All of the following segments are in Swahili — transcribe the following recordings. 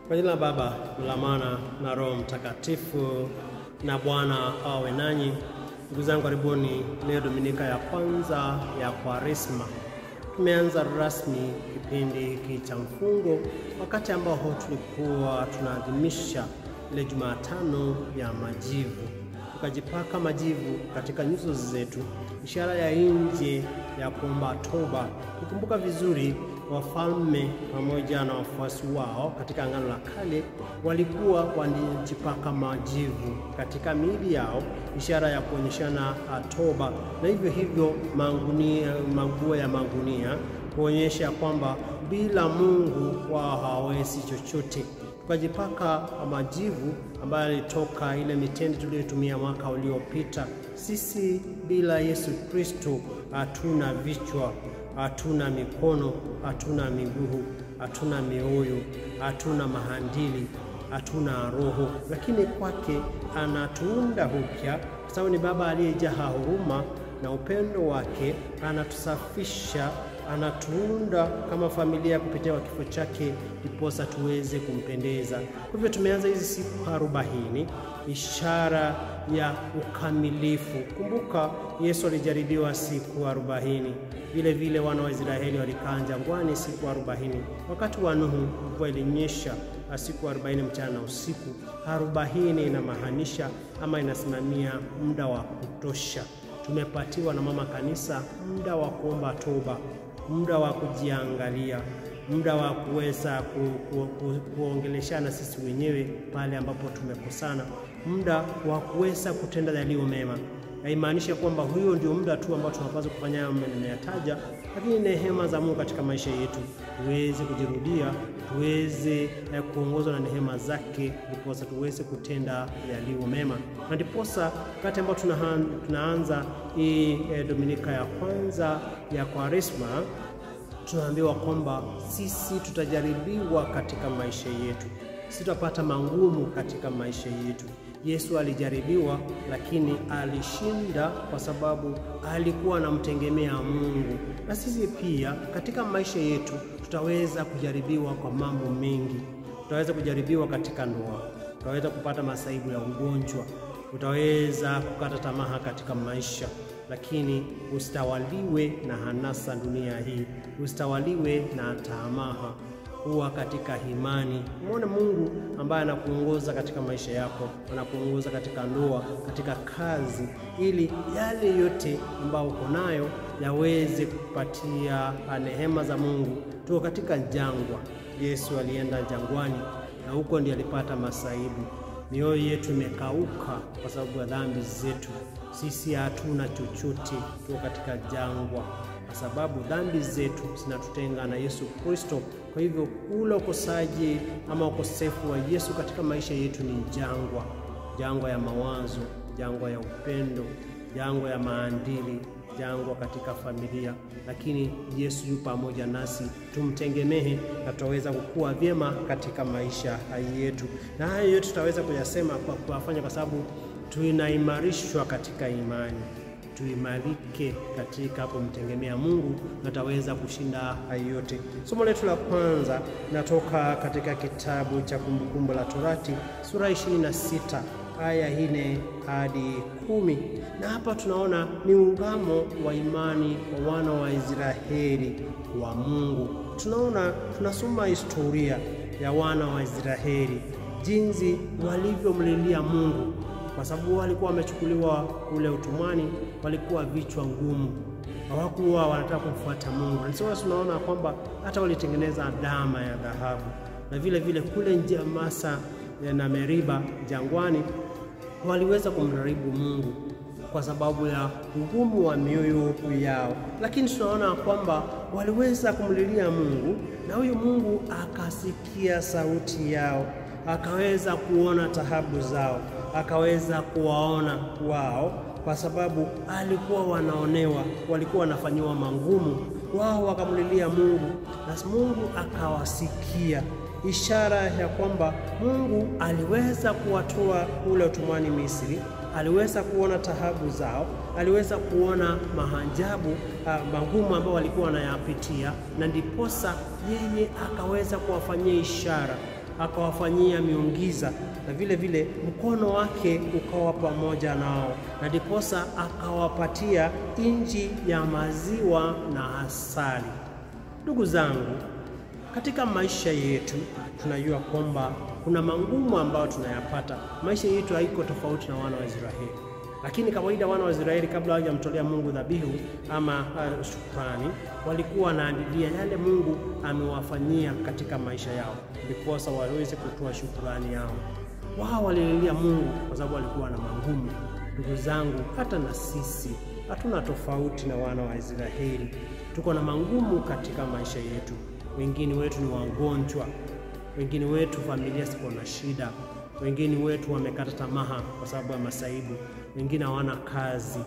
Kwa jina la Baba, la Mwana na Roho Mtakatifu, na Bwana awe nanyi. Ndugu zangu, karibuni. Leo Dominika ya kwanza ya Kwaresma. Tumeanza rasmi kipindi hiki cha mfungo, wakati ambao tulikuwa tunaadhimisha ile Jumatano ya Majivu. Tukajipaka majivu katika nyuso zetu, ishara ya nje ya kuomba toba. Tukumbuka vizuri wafalme pamoja na wafuasi wao katika Agano la Kale walikuwa wanajipaka majivu katika miili yao, ishara ya kuonyeshana toba, na hivyo manguo ya magunia kuonyesha kwamba bila Mungu wao hawawezi chochote. Tukajipaka majivu ambayo yalitoka ile mitende tuliyotumia mwaka uliopita. Sisi bila Yesu Kristo hatuna vichwa, hatuna mikono, hatuna miguu, hatuna mioyo, hatuna mahandili, hatuna roho, lakini kwake anatuunda upya, kwa sababu ni Baba aliyejaa huruma na upendo wake. Anatusafisha, anatuunda kama familia kupitia kifo chake, ndiposa tuweze kumpendeza. Kwa hivyo tumeanza hizi siku 40, ishara ya ukamilifu. Kumbuka Yesu alijaribiwa siku 40. Vile vile wana wa Israeli walikaa jangwani siku 40. Wakati wa Nuhu mvua ilinyesha siku 40 mchana na usiku. 40 inamaanisha ama inasimamia muda wa kutosha. Tumepatiwa na mama kanisa muda wa kuomba toba, muda wa kujiangalia, muda wa kuweza kuongeleshana sisi wenyewe pale ambapo tumekosana, muda wa kuweza kutenda yaliyo mema. Haimaanishi kwamba huyo ndio muda tu ambao tunapaswa kufanya nimeyataja, lakini neema za Mungu katika maisha yetu tuweze kujirudia, tuweze kuongozwa na neema zake, ndiposa tuweze kutenda yaliyo mema. Na ndiposa wakati ambao tunaanza hii Dominika ya kwanza ya Kwaresma, tunaambiwa kwamba sisi tutajaribiwa katika maisha yetu, sisi tutapata mangumu katika maisha yetu. Yesu alijaribiwa, lakini alishinda kwa sababu alikuwa anamtegemea Mungu. Na sisi pia katika maisha yetu tutaweza kujaribiwa kwa mambo mengi. Tutaweza kujaribiwa katika ndoa, tutaweza kupata masaibu ya ugonjwa, tutaweza kukata tamaa katika maisha, lakini usitawaliwe na hanasa dunia hii, usitawaliwe na tamaa. Kuwa katika imani, muone Mungu ambaye anakuongoza katika maisha yako, anakuongoza katika ndoa, katika kazi, ili yale yote ambayo uko nayo yaweze kupatia neema za Mungu. Tuko katika jangwa. Yesu alienda jangwani na huko ndiye alipata masaibu. Mioyo yetu imekauka kwa sababu ya dhambi zetu. Sisi hatuna chochote, tuko katika jangwa kwa sababu dhambi zetu zinatutenga na Yesu Kristo. Kwa hivyo ule ukosaji ama ukosefu wa Yesu katika maisha yetu ni jangwa. Jangwa ya mawazo, jangwa ya upendo, jangwa ya maadili, jangwa katika familia. Lakini Yesu yu pamoja nasi, tumtegemee na tutaweza kukua vyema katika maisha yetu. Na haya yote tutaweza kuyasema kwa kufanya, kwa sababu tunaimarishwa katika imani. Tuimarike katika kumtegemea Mungu na tutaweza kushinda hayo yote. Somo letu la kwanza natoka katika kitabu cha Kumbukumbu la Torati sura 26 aya 4 hadi 10. Na hapa tunaona ni ungamo wa imani wa wana wa Israeli wa Mungu. Tunasoma historia ya wana wa Israeli, jinsi walivyomlilia Mungu, kwa sababu walikuwa wamechukuliwa kule utumwani, walikuwa vichwa ngumu, hawakuwa wanataka kumfuata Mungu. Na sasa tunaona kwamba hata walitengeneza dama ya dhahabu, na vile vile kule Masa na Meriba jangwani waliweza kumjaribu Mungu kwa sababu ya ugumu wa mioyo yao. Lakini tunaona kwamba waliweza kumlilia Mungu, na huyo Mungu akasikia sauti yao, akaweza kuona taabu zao, akaweza kuwaona wao, kwa sababu alikuwa wanaonewa, walikuwa wanafanyiwa mangumu. Wao wakamlilia Mungu na Mungu akawasikia, ishara ya kwamba Mungu aliweza kuwatoa ule utumwani Misri, aliweza kuona taabu zao, aliweza kuona mahanjabu magumu ambao walikuwa wanayapitia, na ndiposa yeye akaweza kuwafanyia ishara akawafanyia miujiza, na vile vile mkono wake ukawa pamoja nao, na ndiposa akawapatia nchi ya maziwa na asali. Ndugu zangu, katika maisha yetu tunajua kwamba kuna mangumu ambayo tunayapata. Maisha yetu haiko tofauti na wana wa Israeli. Lakini kawaida wana wa Israeli kabla hawajamtolea Mungu dhabihu ama shukrani, walikuwa wanaadilia yale Mungu amewafanyia katika maisha yao, ndiposa waweze kutoa shukrani yao. Wao walililia Mungu kwa sababu walikuwa na mangumu. Ndugu zangu, hata na sisi hatuna tofauti na wana wa Israeli. Tuko na mangumu katika maisha yetu. Wengine wetu ni wagonjwa, wengine wetu familia ziko na shida, wengine wetu wamekata tamaa kwa sababu ya masaibu, wengine hawana kazi,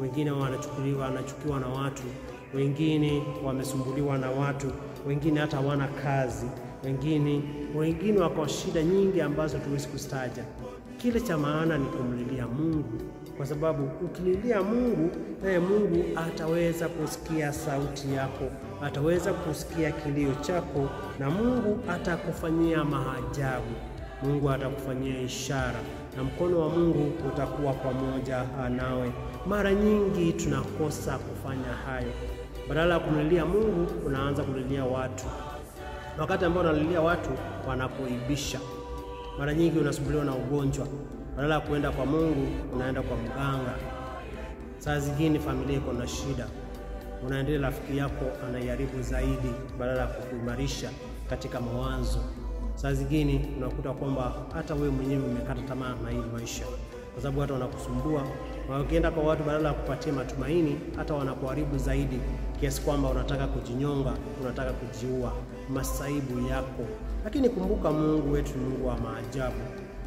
wengine wanachukiwa na watu, wengine wamesumbuliwa na watu, wengine hata hawana kazi, wengine wako shida nyingi ambazo tuwezi kustaja. Kile cha maana ni kumlilia Mungu, kwa sababu ukililia Mungu, naye Mungu ataweza kusikia sauti yako, ataweza kusikia kilio chako, na Mungu atakufanyia maajabu. Mungu atakufanyia ishara, na mkono wa Mungu utakuwa pamoja nawe. Mara nyingi tunakosa kufanya hayo. Badala ya kumlilia Mungu, unaanza kulilia watu. Wakati ambao unalilia watu, wanakuibisha. Mara nyingi unasumbuliwa na ugonjwa, badala ya kuenda kwa Mungu unaenda kwa mganga. Saa zingine familia iko na shida, unaendelea rafiki yako anaiharibu zaidi badala ya kukuimarisha katika mawazo. Saa zingine unakuta kwamba hata wewe mwenyewe umekata tamaa na hii maisha, kwa sababu hata wanakusumbua. Ukienda kwa watu badala ya kupatia matumaini, hata wanakuharibu zaidi, kiasi kwamba unataka kujinyonga, unataka kujiua, masaibu yako. Lakini kumbuka, Mungu wetu ni Mungu wa maajabu,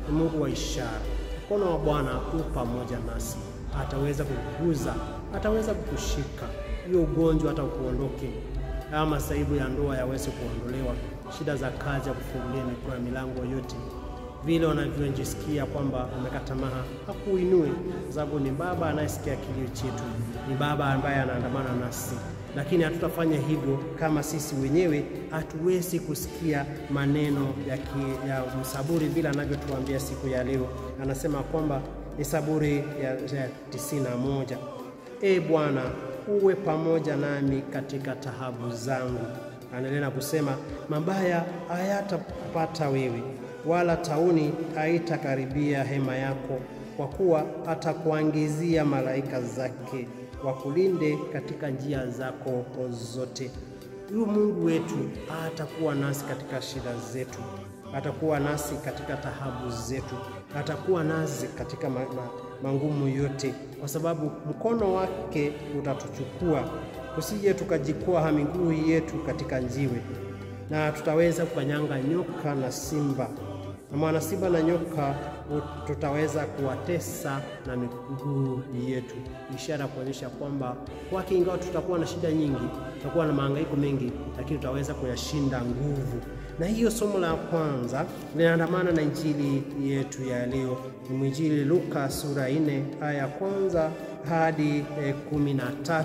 ni Mungu wa ishara. Mkono wa Bwana upo pamoja nasi, ataweza kukuguza, ataweza kukushika. Hiyo ugonjwa hata ukuondoke, kama masaibu ya ndoa yaweze kuondolewa, shida za kazi ya kufungulia kwa milango yote. Vile unavyojisikia kwamba umekata tamaa, akuinue, sababu ni Baba anayesikia kilio chetu, ni Baba ambaye anaandamana nasi. Lakini hatutafanya hivyo kama sisi wenyewe hatuwezi kusikia maneno ya msaburi vile anavyotuambia siku ya leo. Anasema kwamba ni Zaburi ya 91, Bwana uwe pamoja nami katika taabu zangu. Anaendelea kusema, mabaya hayatakupata wewe, wala tauni haitakaribia hema yako, kwa kuwa atakuangizia malaika zake wakulinde katika njia zako zote. Huyu Mungu wetu atakuwa nasi katika shida zetu, atakuwa nasi katika taabu zetu, atakuwa nasi katika mangumu yote, kwa sababu mkono wake utatuchukua, tusije tukajikwaa miguu yetu katika njiwe, na tutaweza kukanyanga nyoka na simba. Na mwana simba na nyoka tutaweza kuwatesa na miguu yetu. Ishara kuonyesha kwamba kwake, ingawa tutakuwa na shida nyingi, tutakuwa na mahangaiko mengi, lakini tutaweza kuyashinda nguvu. Na hiyo somo la kwanza linaandamana na injili yetu ya leo. Ni Injili Luka sura 4 aya ya 1 hadi 13.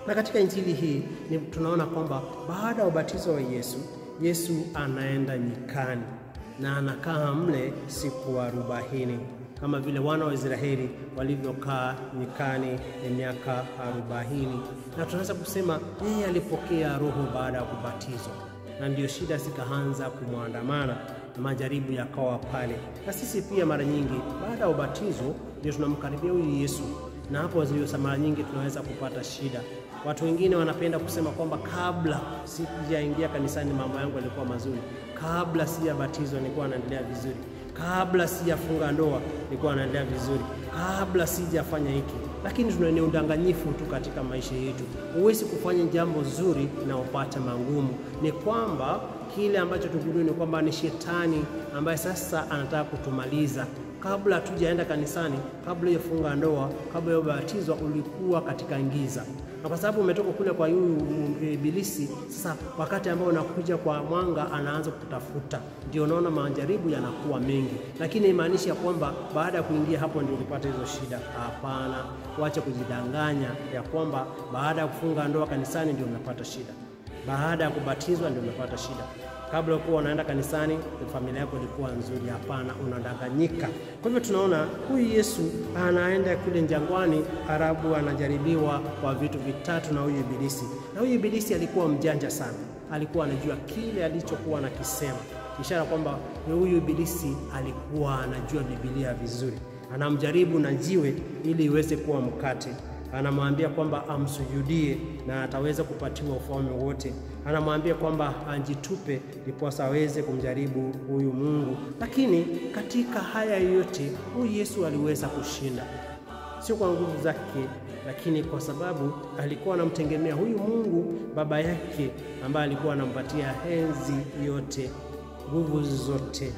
Na katika injili hii tunaona kwamba baada ya ubatizo wa Yesu anaenda nyikani na anakaa mle siku 40, kama vile wana wa Israeli walivyokaa nyikani miaka 40. Na tunaweza kusema yeye alipokea Roho baada ya kubatizwa, na ndio shida zikaanza kumwandamana na majaribu yakawa pale. Na sisi pia mara nyingi baada ya ubatizo ndio tunamkaribia huyu Yesu, na hapo mara nyingi tunaweza kupata shida. Watu wengine wanapenda kusema kwamba kabla sijaingia kanisani mambo yangu yalikuwa mazuri, kabla sijabatizwa nilikuwa naendelea vizuri, kabla sijafunga ndoa nilikuwa naendelea vizuri, kabla sijafanya hiki. Lakini tuna udanganyifu tu katika maisha yetu. Huwezi kufanya jambo zuri na upate mangumu. Ni kwamba kile ambacho tugundue ni kwamba ni shetani ambaye sasa anataka kutumaliza. Kabla tujaenda kanisani, kabla ya kufunga ndoa, kabla ya kubatizwa, ulikuwa katika giza. Na kwa sababu umetoka kule kwa huyu ibilisi, sasa wakati ambao unakuja kwa mwanga anaanza kutafuta. Ndio unaona majaribu yanakuwa mengi. Lakini imaanisha ya kwamba baada ya kuingia hapo ndio ulipata hizo shida. Hapana, wacha kujidanganya ya kwamba baada ya kufunga ndoa kanisani ndio unapata shida. Baada ya kubatizwa ndio unapata shida. Kabla ulikuwa unaenda kanisani, familia yako ilikuwa nzuri. Hapana, unadanganyika. Kwa hivyo tunaona huyu Yesu anaenda kule jangwani, Arabu, anajaribiwa kwa vitu vitatu na huyu ibilisi. Na huyu ibilisi alikuwa mjanja sana. Alikuwa anajua kile alichokuwa anakisema. Ishara kwamba huyu ibilisi alikuwa anajua Biblia vizuri. Anamjaribu na jiwe ili iweze kuwa mkate. Anamwambia kwamba amsujudie na ataweza kupatiwa ufalme wote. Anamwambia kwamba anjitupe ndipo aweze kumjaribu huyu Mungu. Lakini katika haya yote huyu Yesu aliweza kushinda. Sio kwa nguvu zake, lakini kwa sababu alikuwa anamtegemea huyu Mungu baba yake ambaye alikuwa anampatia enzi yote, nguvu zote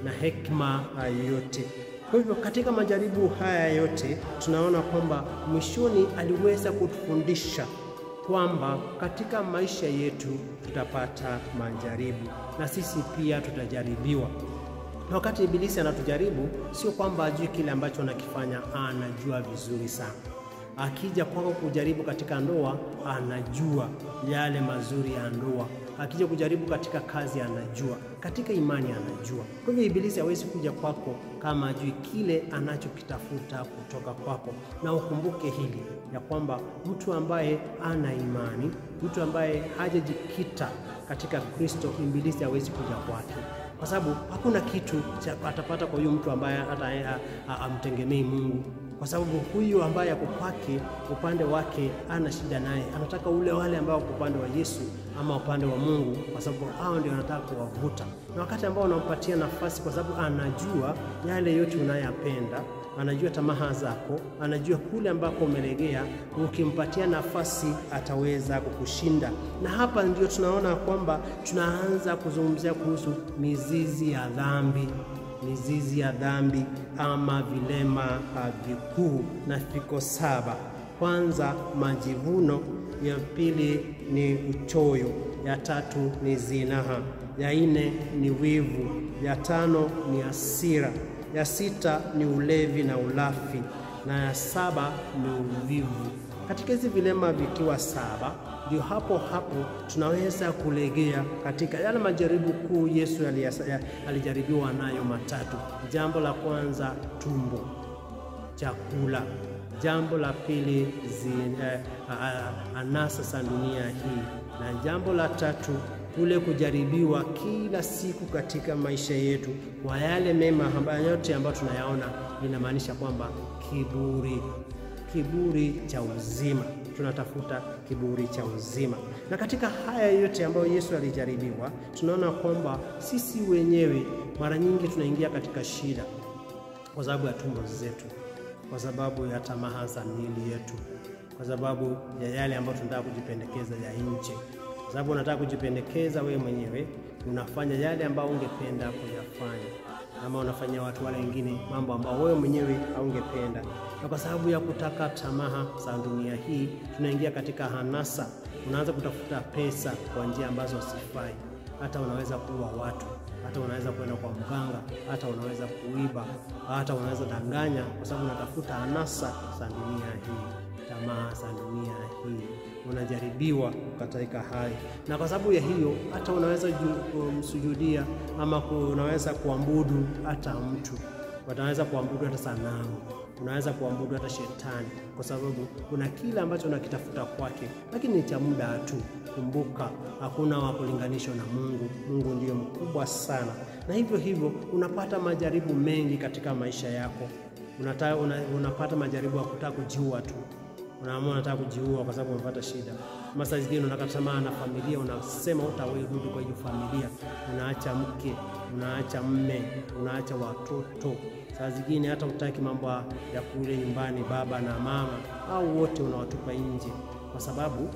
na hekima yote. Kwa hivyo katika majaribu haya yote tunaona kwamba mwishoni aliweza kutufundisha kwamba katika maisha yetu tutapata majaribu na sisi pia tutajaribiwa. Na wakati ibilisi anatujaribu, sio kwamba ajui kile ambacho anakifanya, anajua vizuri sana. Akija kwako kujaribu katika ndoa, anajua yale mazuri ya ndoa. Akija kujaribu katika kazi, anajua. Katika imani, anajua. Kwa hivyo ibilisi hawezi kuja kwako kama ajui kile anachokitafuta kutoka kwako. Na ukumbuke hili ya kwamba mtu ambaye ana imani, mtu ambaye hajajikita katika Kristo, ibilisi hawezi kuja kwake. Kwa sababu hakuna kitu atapata kwa huyu mtu ambaye hata amtegemei Mungu. Kwa sababu huyu ambaye yuko kwake, upande wake ana shida naye. Anataka wale ambao kwa upande wa Yesu ama upande wa Mungu, kwa sababu hao ndio anataka kuwavuta. Na wakati ambao unampatia nafasi, kwa sababu anajua yale yote unayapenda, anajua tamaa zako, anajua kule ambako umelegea, ukimpatia nafasi ataweza kukushinda. Na hapa ndio tunaona kwamba tunaanza kuzungumzia kuhusu mizizi ya dhambi. Mizizi ya dhambi ama vilema vikuu na viko 7. Kwanza majivuno, ya pili ni uchoyo, ya 3 ni zinaha, ya 4 ni wivu, ya 5 ni hasira, ya 6 ni ulevi na ulafi, na ya 7 ni uvivu. Katika hizi vilema vikiwa 7, ndio hapo tunaweza kulegea katika yale majaribu kuu Yesu alijaribiwa nayo matatu. Jambo la kwanza, tumbo, chakula. Jambo la pili, anasa za dunia hii, na jambo la 3, kule kujaribiwa kila siku katika maisha yetu kwa yale mema yote ambayo tunayaona. Inamaanisha kwamba kiburi cha uzima. Tunatafuta kiburi cha uzima. Na katika haya yote ambayo Yesu alijaribiwa, tunaona kwamba sisi wenyewe mara nyingi tunaingia katika shida kwa sababu ya tumbo zetu, kwa sababu ya tamaa za miili yetu, kwa sababu ya yale ambayo tunataka kujipendekeza ya nje. Kwa sababu unataka kujipendekeza wewe mwenyewe, unafanya yale ambayo ungependa kuyafanya, ama unafanya watu wale wengine mambo ambayo wewe mwenyewe haungependa. Na kwa sababu ya kutaka tamaa za dunia hii, tunaingia katika hanasa. Unaanza kutafuta pesa kwa njia ambazo sifai. Hata unaweza kuua watu, hata unaweza kwenda kwa mganga, hata unaweza kuiba, hata unaweza danganya, kwa sababu unatafuta hanasa za dunia hii, tamaa za dunia hii. Unajaribiwa katika hali, na kwa sababu ya hiyo hata unaweza kumsujudia ama unaweza kuabudu hata mtu. Unaweza kuabudu hata sanamu, unaweza kuabudu hata shetani, kwa sababu kuna kile ambacho unakitafuta kwake, lakini ni cha muda tu. Kumbuka, hakuna wa kulinganishwa na Mungu. Mungu ndiye mkubwa sana. Na hivyo unapata majaribu mengi katika maisha yako. Unapata majaribu ya kutaka kujiua tu. Unaamua unataka kujiua kwa sababu umepata shida. Masa zingine unakata tamaa na familia, unasema utarudi kwa hiyo familia. Unaacha mke, unaacha mme, unaacha watoto. Saa zingine hata utaki mambo ya kule nyumbani, baba na mama, au wote unawatupa nje, kwa sababu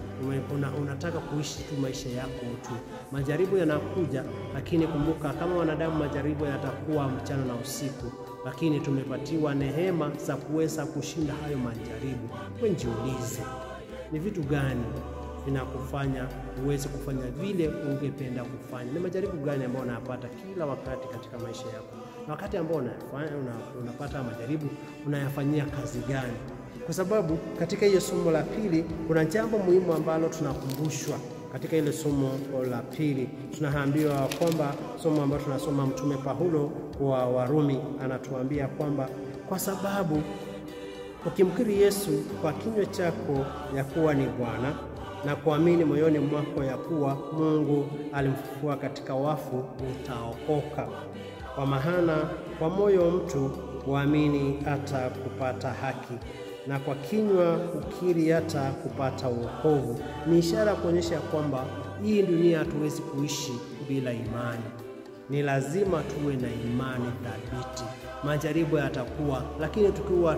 unataka kuishi tu maisha yako tu. Majaribu yanakuja, lakini kumbuka, kama wanadamu majaribu yatakuwa mchana na usiku, lakini tumepatiwa neema za kuweza kushinda hayo majaribu. Wewe jiulize, ni vitu gani vinakufanya uweze kufanya vile ungependa kufanya? Ni majaribu gani ambayo unayapata kila wakati katika maisha yako? Na wakati ambao unapata majaribu, unayafanyia kazi gani? Kwa sababu katika hiyo somo la pili kuna jambo muhimu ambalo tunakumbushwa katika ile somo la pili tunaambiwa kwamba somo ambalo tunasoma Mtume Paulo kwa Warumi anatuambia kwamba kwa sababu ukimkiri Yesu kwa kinywa chako ya kuwa ni Bwana na kuamini moyoni mwako ya kuwa Mungu alimfufua katika wafu utaokoka. Kwa maana kwa moyo mtu huamini hata kupata haki, na kwa kinywa ukiri hata kupata wokovu. Ni ishara kuonyesha kwamba hii dunia hatuwezi kuishi bila imani. Ni lazima tuwe na imani thabiti. Majaribu yatakuwa, lakini tukiwa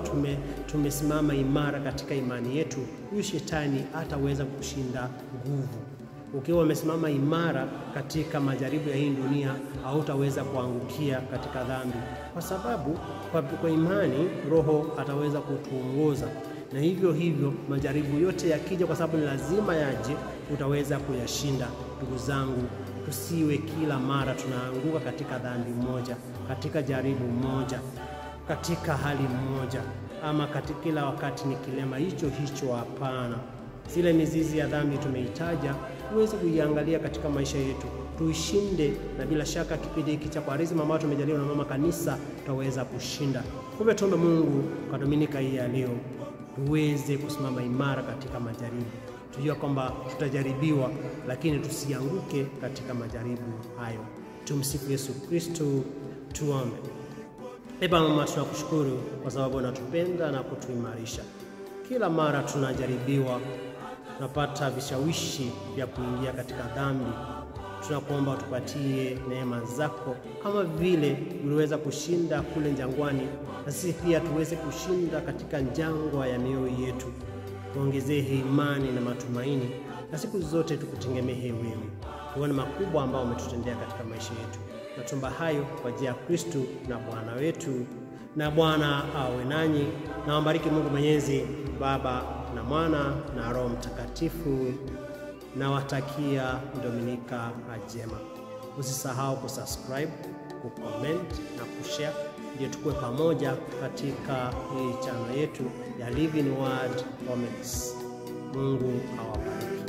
tumesimama imara katika imani yetu, huyu shetani hataweza kushinda nguvu. Ukiwa umesimama imara katika majaribu ya hii dunia, hautaweza kuangukia katika dhambi, kwa sababu kwa imani Roho ataweza kutuongoza. Na hivyo majaribu yote yakija, kwa sababu ni lazima yaje, utaweza kuyashinda. Ndugu zangu, tusiwe kila mara tunaanguka katika dhambi moja, katika jaribu moja, katika hali moja, ama katika kila wakati ni kilema hicho. Hapana. Zile mizizi ya dhambi tumeitaja, tuweze kuiangalia katika maisha yetu, tuishinde, na bila shaka kipindi hiki cha Kwaresima ambacho tumejaliwa na mama kanisa tutaweza kushinda. Kumbe tuombe Mungu kwa Dominika hii ya leo tuweze kusimama imara katika majaribu. Tujua kwamba tutajaribiwa, lakini tusianguke katika majaribu hayo. Tumsifu Yesu Kristo. Tuombe. Mama, tunakushukuru kwa sababu unatupenda na kutuimarisha. Kila mara tunajaribiwa, tunapata vishawishi vya kuingia katika dhambi. Tunakuomba utupatie neema zako, kama vile uliweza kushinda kule jangwani, na sisi pia tuweze kushinda katika jangwa ya mioyo yetu. Tuongezee imani na matumaini, na siku zote tukutegemee wewe. Tuone makubwa ambao umetutendea katika maisha yetu. Naomba hayo kwa njia ya Kristo na Bwana wetu. Na Bwana awe nanyi, na wabariki Mungu Mwenyezi, Baba na Mwana na Roho Mtakatifu. Na watakia Dominika njema. Usisahau kusubscribe, kucomment na kushare, ndio tukue pamoja katika hii channel yetu ya Living Word Comments. Mungu awabariki.